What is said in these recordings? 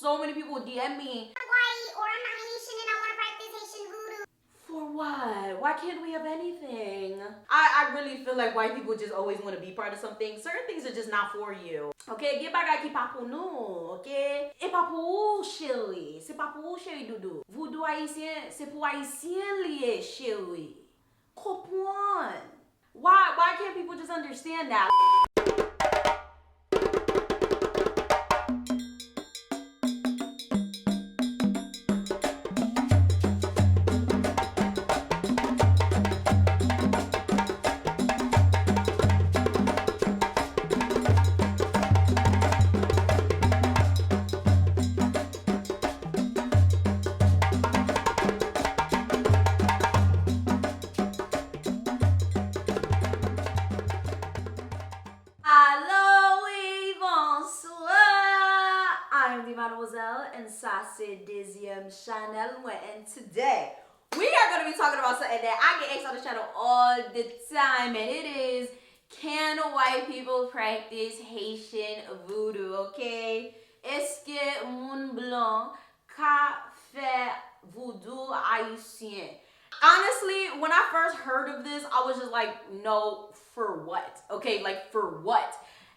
so many people DM me. I'm white or I'm not Haitian and I want to practice Haitian voodoo. For what? Why can't we have anything? I really feel like white people just always want to be part of something. Certain things are just not for you. Ok? Gen bagay ki pa pou nou. Ok? E pa pou ou, chéri. Se pa pou ou, chéri doudou. Voodoo haïtien, c'est pour haïtien lié, chéri. Comprends? Why can't people just understand that? Mademoiselle and Sassy Dizium Chanel, and today we are going to be talking about something that I get asked on the channel all the time, and it is, can white people practice Haitian voodoo? Okay, est-ce que moun blanc ka fait voodoo haïtien? Honestly, when I first heard of this, I was just like, no, for what? Okay, like for what?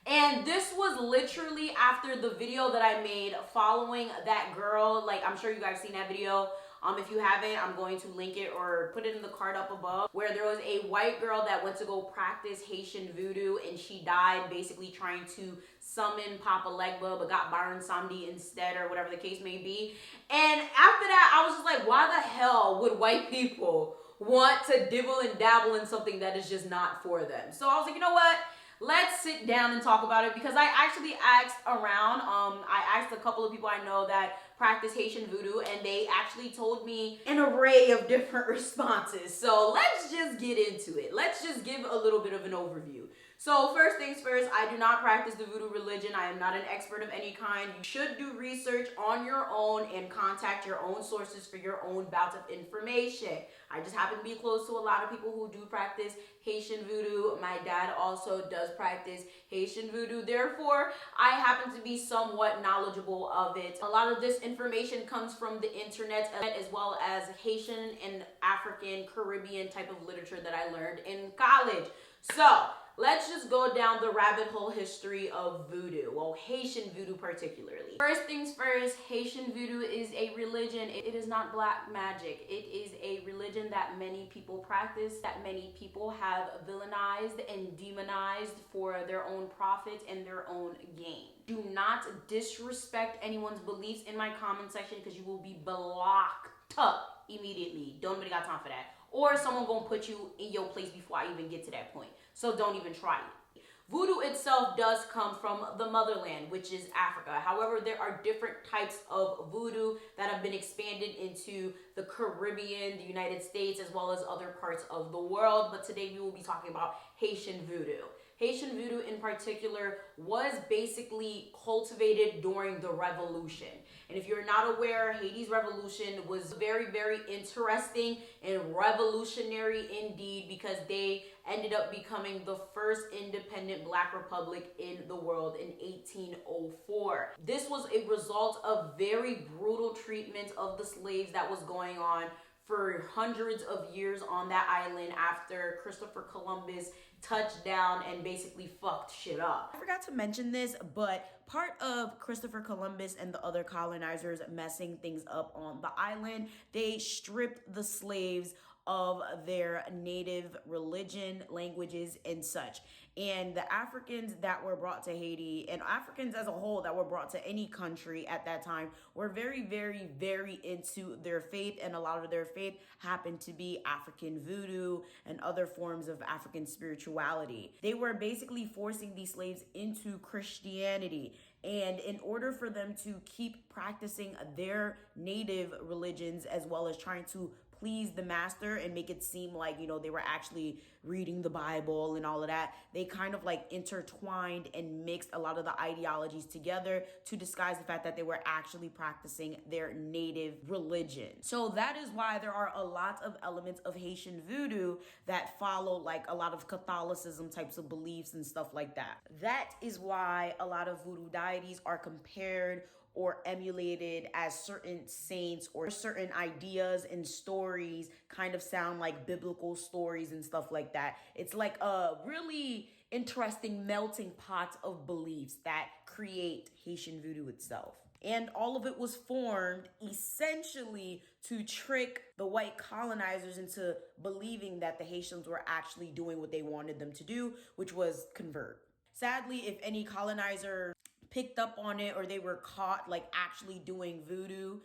And this was literally after the video that I made following that girl. Like, I'm sure you guys seen that video. If you haven't, I'm going to link it or put it in the card up above, where there was a white girl that went to go practice Haitian voodoo and she died basically trying to summon Papa Legba but got Baron Samedi instead, or whatever the case may be. And after that, I was just like, why the hell would white people want to dibble and dabble in something that is just not for them? So I was like, you know what? Let's sit down and talk about it, because I actually asked around. I asked a couple of people I know that practice Haitian voodoo, and they actually told me an array of different responses. So let's just get into it. Let's just give a little bit of an overview. So first things first, I do not practice the voodoo religion. I am not an expert of any kind. You should do research on your own and contact your own sources for your own bouts of information. I just happen to be close to a lot of people who do practice Haitian voodoo. My dad also does practice Haitian voodoo. Therefore, I happen to be somewhat knowledgeable of it. A lot of this information comes from the internet, as well as Haitian and African Caribbean type of literature that I learned in college. So let's just go down the rabbit hole history of voodoo. Well, Haitian voodoo particularly. First things first, Haitian voodoo is a religion. It is not black magic. It is a religion that many people practice, that many people have villainized and demonized for their own profit and their own gain. Do not disrespect anyone's beliefs in my comment section, because you will be blocked up immediately. Don't nobody got time for that. Or someone gonna put you in your place before I even get to that point. So don't even try it. Voodoo itself does come from the motherland, which is Africa. However, there are different types of voodoo that have been expanded into the Caribbean, the United States, as well as other parts of the world. But today we will be talking about Haitian voodoo. Haitian voodoo in particular was basically cultivated during the revolution. And if you're not aware, Haiti's revolution was very, very interesting and revolutionary indeed, because they ended up becoming the first independent black republic in the world in 1804. This was a result of very brutal treatment of the slaves that was going on for hundreds of years on that island after Christopher Columbus touched down and basically fucked shit up. I forgot to mention this, but part of Christopher Columbus and the other colonizers messing things up on the island, they stripped the slaves of their native religion, languages, and such. And the Africans that were brought to Haiti, and Africans as a whole that were brought to any country at that time, were very, very, very into their faith. And a lot of their faith happened to be African voodoo and other forms of African spirituality. They were basically forcing these slaves into Christianity. And in order for them to keep practicing their native religions, as well as trying to please the master and make it seem like, you know, they were actually reading the Bible and all of that, they kind of like intertwined and mixed a lot of the ideologies together to disguise the fact that they were actually practicing their native religion. So that is why there are a lot of elements of Haitian voodoo that follow like a lot of Catholicism types of beliefs and stuff like that. That is why a lot of voodoo deities are compared or emulated as certain saints, or certain ideas and stories kind of sound like biblical stories and stuff like that. It's like a really interesting melting pot of beliefs that create Haitian voodoo itself. And all of it was formed essentially to trick the white colonizers into believing that the Haitians were actually doing what they wanted them to do, which was convert. Sadly, if any colonizer picked up on it or they were caught like actually doing voodoo,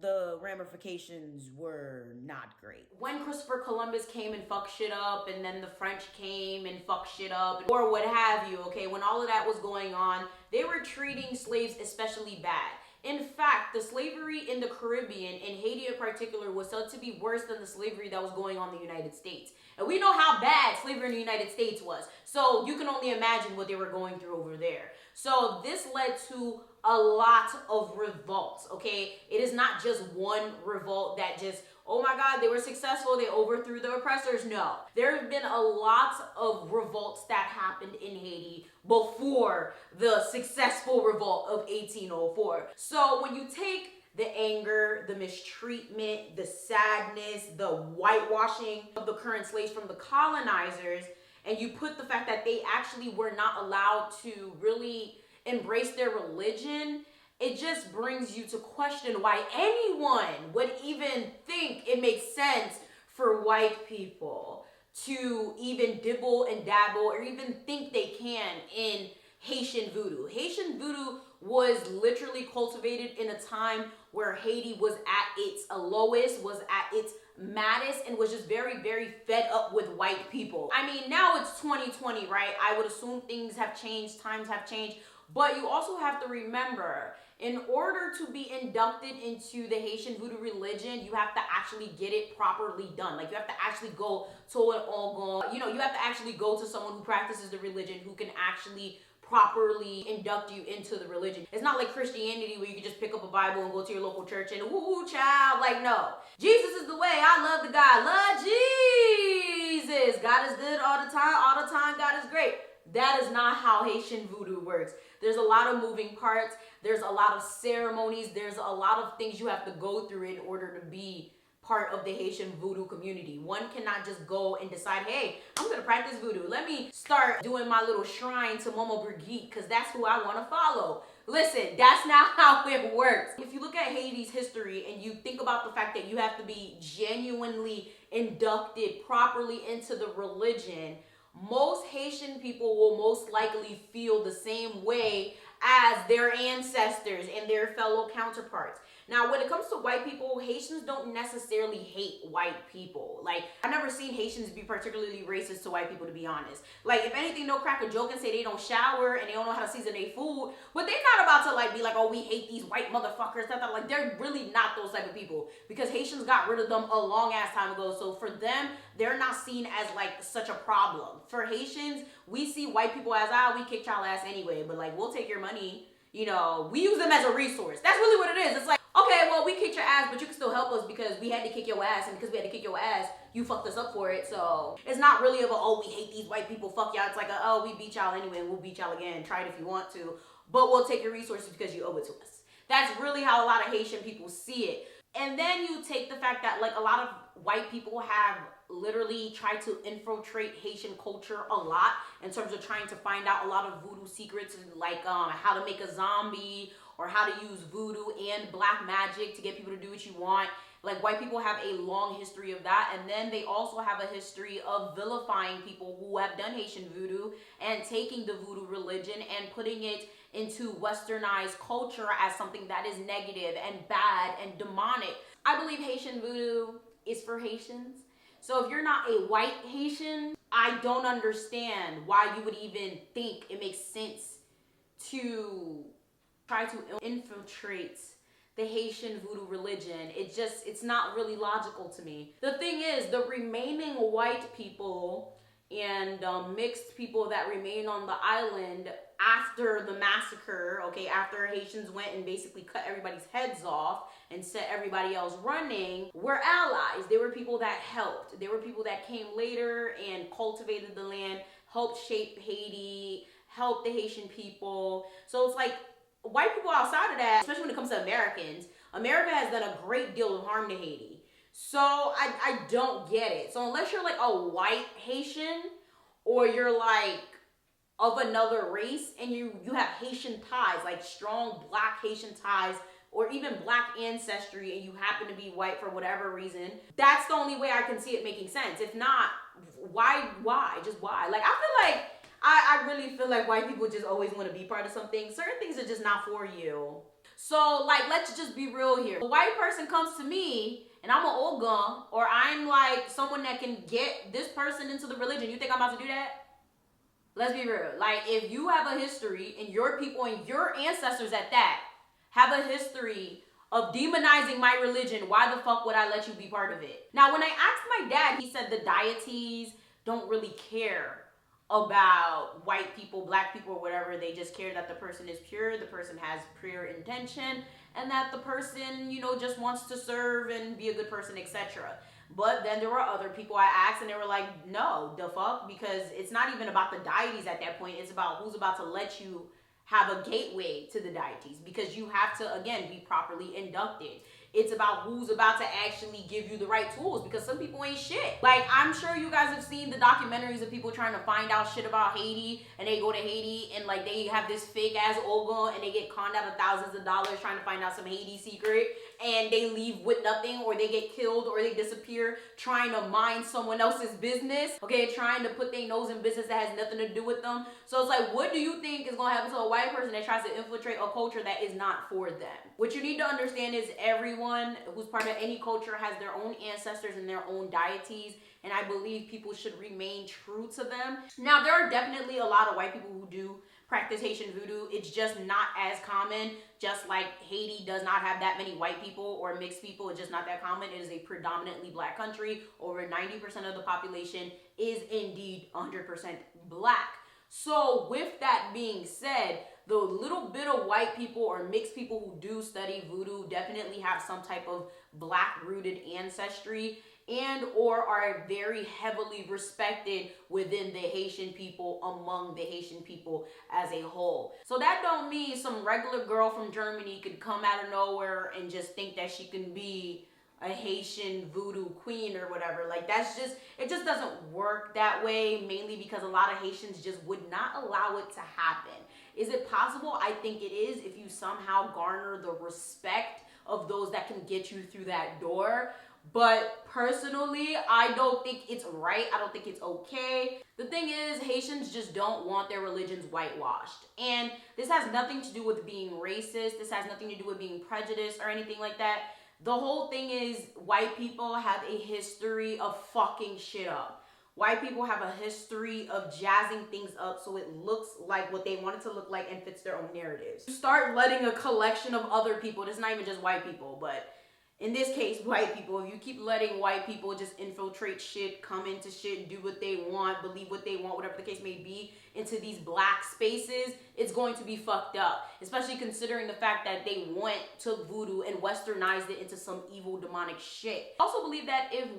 the ramifications were not great. When Christopher Columbus came and fucked shit up, and then the French came and fucked shit up, or what have you, okay, when all of that was going on, they were treating slaves especially bad. In fact, the slavery in the Caribbean, in Haiti in particular, was said to be worse than the slavery that was going on in the United States. And we know how bad slavery in the United States was. So you can only imagine what they were going through over there. So this led to a lot of revolts, okay? It is not just one revolt that just, oh my God, they were successful, they overthrew the oppressors. No, there have been a lot of revolts that happened in Haiti before the successful revolt of 1804. So when you take the anger, the mistreatment, the sadness, the whitewashing of the current slaves from the colonizers, and you put the fact that they actually were not allowed to really embrace their religion, it just brings you to question why anyone would even think it makes sense for white people to even dibble and dabble or even think they can in Haitian voodoo. Haitian voodoo was literally cultivated in a time where Haiti was at its lowest, was at its maddest, and was just very, very fed up with white people. I mean, now it's 2020, right? I would assume things have changed, times have changed, but you also have to remember, in order to be inducted into the Haitian voodoo religion, you have to actually get it properly done. Like, you have to actually go to an Ogon, you have to actually go to someone who practices the religion, who can actually properly induct you into the religion. It's not like Christianity where you can just pick up a Bible and go to your local church and woo child, like, no. Jesus is the way. I love the God. Love Jesus. God is good all the time God is great. That is not how Haitian voodoo works. There's a lot of moving parts. There's a lot of ceremonies. There's a lot of things you have to go through in order to be part of the Haitian voodoo community. One cannot just go and decide, hey, I'm gonna practice voodoo. Let me start doing my little shrine to Momo Brigitte because that's who I want to follow. Listen, that's not how it works. If you look at Haiti's history and you think about the fact that you have to be genuinely inducted properly into the religion, most Haitian people will most likely feel the same way as their ancestors and their fellow counterparts. Now, when it comes to white people, Haitians don't necessarily hate white people. Like, I've never seen Haitians be particularly racist to white people, to be honest. Like, if anything, they'll crack a joke and say they don't shower and they don't know how to season their food. But they're not about to, like, be like, oh, we hate these white motherfuckers. Like, they're really not those type of people. Because Haitians got rid of them a long-ass time ago. So for them, they're not seen as, like, such a problem. For Haitians, we see white people as, we kick y'all ass anyway. But, like, we'll take your money. We use them as a resource. That's really what it is. It's like, okay, well, we kicked your ass, but you can still help us because we had to kick your ass, and because we had to kick your ass, you fucked us up for it. So it's not really about, oh, we hate these white people, fuck y'all. It's like, oh, we beat y'all anyway, and we'll beat y'all again. Try it if you want to, but we'll take your resources because you owe it to us. That's really how a lot of Haitian people see it. And then you take the fact that, like, a lot of white people have literally tried to infiltrate Haitian culture a lot in terms of trying to find out a lot of voodoo secrets, like how to make a zombie, or how to use voodoo and black magic to get people to do what you want. Like, white people have a long history of that. And then they also have a history of vilifying people who have done Haitian voodoo and taking the voodoo religion and putting it into westernized culture as something that is negative and bad and demonic. I believe Haitian voodoo is for Haitians. So if you're not a white Haitian, I don't understand why you would even think it makes sense to try to infiltrate the Haitian voodoo religion. It's not really logical to me. The thing is, the remaining white people and mixed people that remain on the island after the massacre, okay, after Haitians went and basically cut everybody's heads off and set everybody else running, were allies. They were people that helped. They were people that came later and cultivated the land, helped shape Haiti, helped the Haitian people. So it's like, white people outside of that, especially when it comes to Americans, America has done a great deal of harm to Haiti. So I don't get it. So unless you're like a white Haitian or you're like of another race and you have Haitian ties, like strong black Haitian ties, or even black ancestry, and you happen to be white for whatever reason, that's the only way I can see it making sense. If not, why? Just why? Like, I feel like, I really feel like white people just always want to be part of something. Certain things are just not for you. So, like, let's just be real here. A white person comes to me, and I'm an old gun, or I'm like someone that can get this person into the religion. You think I'm about to do that? Let's be real. Like, if you have a history, and your people and your ancestors at that have a history of demonizing my religion, why the fuck would I let you be part of it? Now, when I asked my dad, he said the deities don't really care about white people, black people, or whatever. They just care that the person is pure, the person has pure intention, and that the person, you know, just wants to serve and be a good person, etc. But then there were other people I asked, and they were like, no, the fuck, because it's not even about the deities at that point. It's about who's about to let you have a gateway to the deities, because you have to, again, be properly inducted. It's about who's about to actually give you the right tools, because some people ain't shit. Like, I'm sure you guys have seen the documentaries of people trying to find out shit about Haiti, and they go to Haiti and like they have this fake ass Olga and they get conned out of thousands of dollars trying to find out some Haiti secret, and they leave with nothing, or they get killed, or they disappear trying to mind someone else's business, okay, trying to put their nose in business that has nothing to do with them. So it's like, what do you think is gonna happen to a white person that tries to infiltrate a culture that is not for them? What you need to understand is everyone who's part of any culture has their own ancestors and their own deities, and I believe people should remain true to them. Now, there are definitely a lot of white people who do practice Haitian voodoo. It's just not as common. Just like Haiti does not have that many white people or mixed people, it's just not that common. It is a predominantly black country. Over 90% of the population is indeed 100% black. So with that being said, the little bit of white people or mixed people who do study voodoo definitely have some type of black rooted ancestry, and or are very heavily respected within the Haitian people, among the Haitian people as a whole. So that don't mean some regular girl from Germany could come out of nowhere and just think that she can be a Haitian voodoo queen or whatever. Like, that's just, it just doesn't work that way, mainly because a lot of Haitians just would not allow it to happen. Is it possible? I think it is, if you somehow garner the respect of those that can get you through that door. But personally, I don't think it's right. I don't think it's okay. The thing is, Haitians just don't want their religions whitewashed. And this has nothing to do with being racist. This has nothing to do with being prejudiced or anything like that. The whole thing is, white people have a history of fucking shit up. White people have a history of jazzing things up so it looks like what they want it to look like and fits their own narratives. Start letting a collection of other people, it's not even just white people, but in this case, white people, if you keep letting white people just infiltrate shit, come into shit, do what they want, believe what they want, whatever the case may be, into these black spaces, it's going to be fucked up. Especially considering the fact that they took voodoo and westernized it into some evil demonic shit. I also believe that if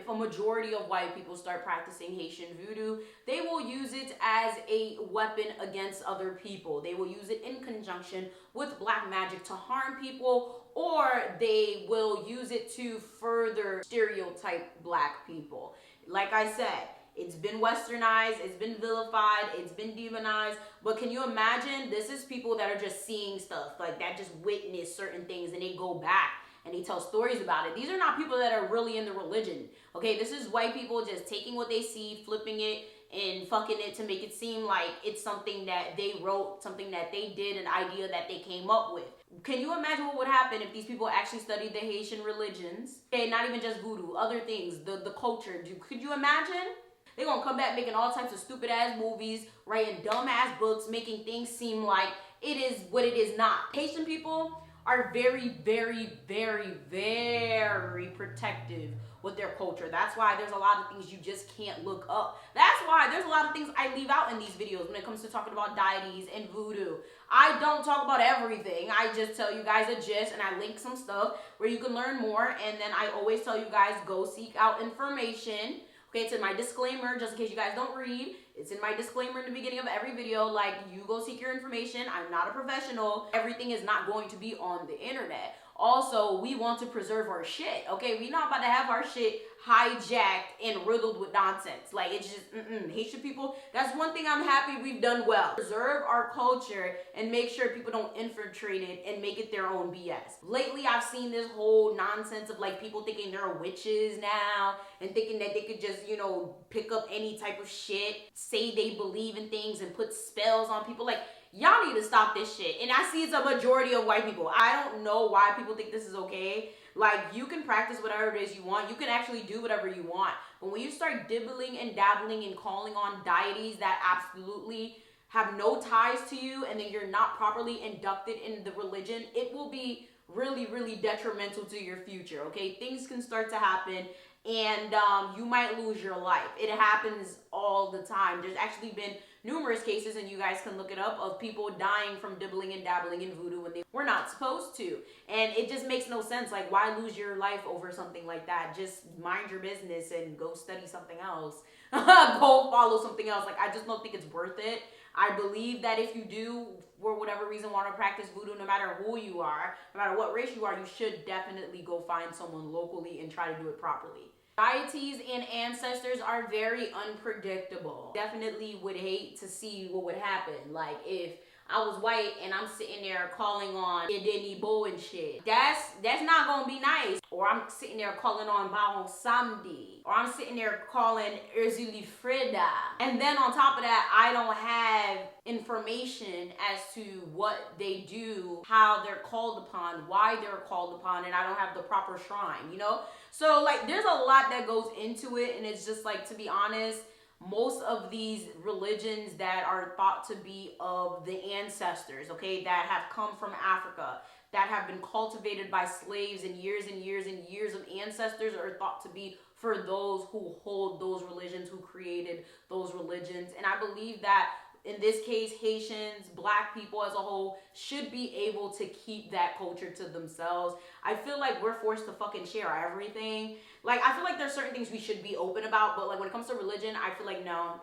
a majority of white people start practicing Haitian voodoo, they will use it as a weapon against other people. They will use it in conjunction with black magic to harm people, or they will use it to further stereotype black people. Like I said, it's been westernized, it's been vilified, it's been demonized, but can you imagine, this is people that are just seeing stuff, like that just witness certain things and they go back and they tell stories about it. These are not people that are really in the religion, okay? This is white people just taking what they see, flipping it, and fucking it to make it seem like it's something that they wrote, something that they did, an idea that they came up with. Can you imagine what would happen if these people actually studied the Haitian religions? Okay, not even just voodoo, other things, the culture. Could you imagine? They're gonna come back making all types of stupid ass movies, writing dumb ass books, making things seem like it is what it is not. Haitian people are very, very, very, very protective with their culture. That's why there's a lot of things you just can't look up. That's why there's a lot of things I leave out in these videos when it comes to talking about deities and voodoo. I don't talk about everything. I just tell you guys a gist, and I link some stuff where you can learn more, and then I always tell you guys, go seek out information. Okay, it's in my disclaimer, just in case you guys don't read. It's in my disclaimer in the beginning of every video. Like, you go seek your information. I'm not a professional. Everything is not going to be on the internet. Also, we want to preserve our shit, okay? We not about to have our shit hijacked and riddled with nonsense. Like, it's just, Haitian people, that's one thing I'm happy we've done well. Preserve our culture and make sure people don't infiltrate it and make it their own BS. Lately, I've seen this whole nonsense of like people thinking they're witches now and thinking that they could just, you know, pick up any type of shit, say they believe in things and put spells on people. Like, y'all need to stop this shit. And I see it's a majority of white people. I don't know why people think this is okay. Like, you can practice whatever it is you want. You can actually do whatever you want. But when you start dibbling and dabbling and calling on deities that absolutely have no ties to you, and then you're not properly inducted in the religion, it will be really, really detrimental to your future, okay? Things can start to happen, and you might lose your life. It happens all the time. There's actually been numerous cases, and you guys can look it up, of people dying from dibbling and dabbling in voodoo when they were not supposed to. And it just makes no sense. Like, why lose your life over something like that? Just mind your business and go study something else. Go follow something else. Like, I just don't think it's worth it. I believe that if you do, for whatever reason, want to practice voodoo, no matter who you are, no matter what race you are, you should definitely go find someone locally and try to do it properly. Deities and ancestors are very unpredictable. Definitely would hate to see what would happen. Like, if I was white and I'm sitting there calling on Edenibo and shit, that's not gonna be nice. Or I'm sitting there calling on Baron Samedi. Or I'm sitting there calling Ursuli Frida. And then on top of that, I don't have information as to what they do, how they're called upon, why they're called upon, and I don't have the proper shrine, you know? So, like, there's a lot that goes into it, and it's just, like, to be honest, most of these religions that are thought to be of the ancestors, okay, that have come from Africa, that have been cultivated by slaves and years and years and years of ancestors, are thought to be for those who hold those religions, who created those religions. And I believe that in this case, Haitians, black people as a whole, should be able to keep that culture to themselves. I feel like we're forced to fucking share everything. Like, I feel like there's certain things we should be open about, but like when it comes to religion, I feel like no,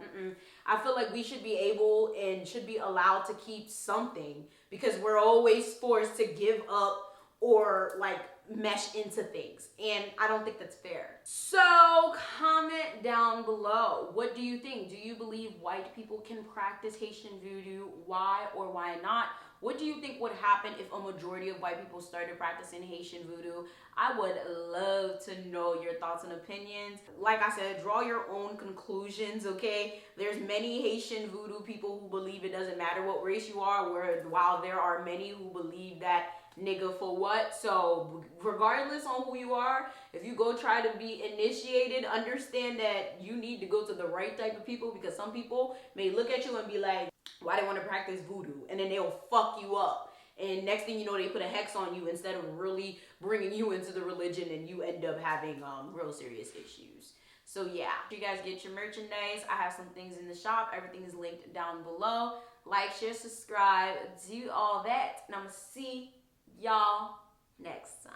I feel like we should be able and should be allowed to keep something, because we're always forced to give up or like mesh into things, and I don't think that's fair. So comment down below, what do you think? Do you believe white people can practice Haitian voodoo? Why or why not? What do you think would happen if a majority of white people started practicing Haitian voodoo? I would love to know your thoughts and opinions. Like I said, draw your own conclusions, okay? There's many Haitian voodoo people who believe it doesn't matter what race you are, while there are many who believe that nigga for what. So regardless on who you are, if you go try to be initiated, understand that you need to go to the right type of people, because some people may look at you and be like, why they want to practice voodoo? And then they'll fuck you up. And next thing you know, they put a hex on you instead of really bringing you into the religion, and you end up having real serious issues. So yeah, you guys get your merchandise. I have some things in the shop. Everything is linked down below. Like, share, subscribe, do all that. And I'm gonna see y'all next time.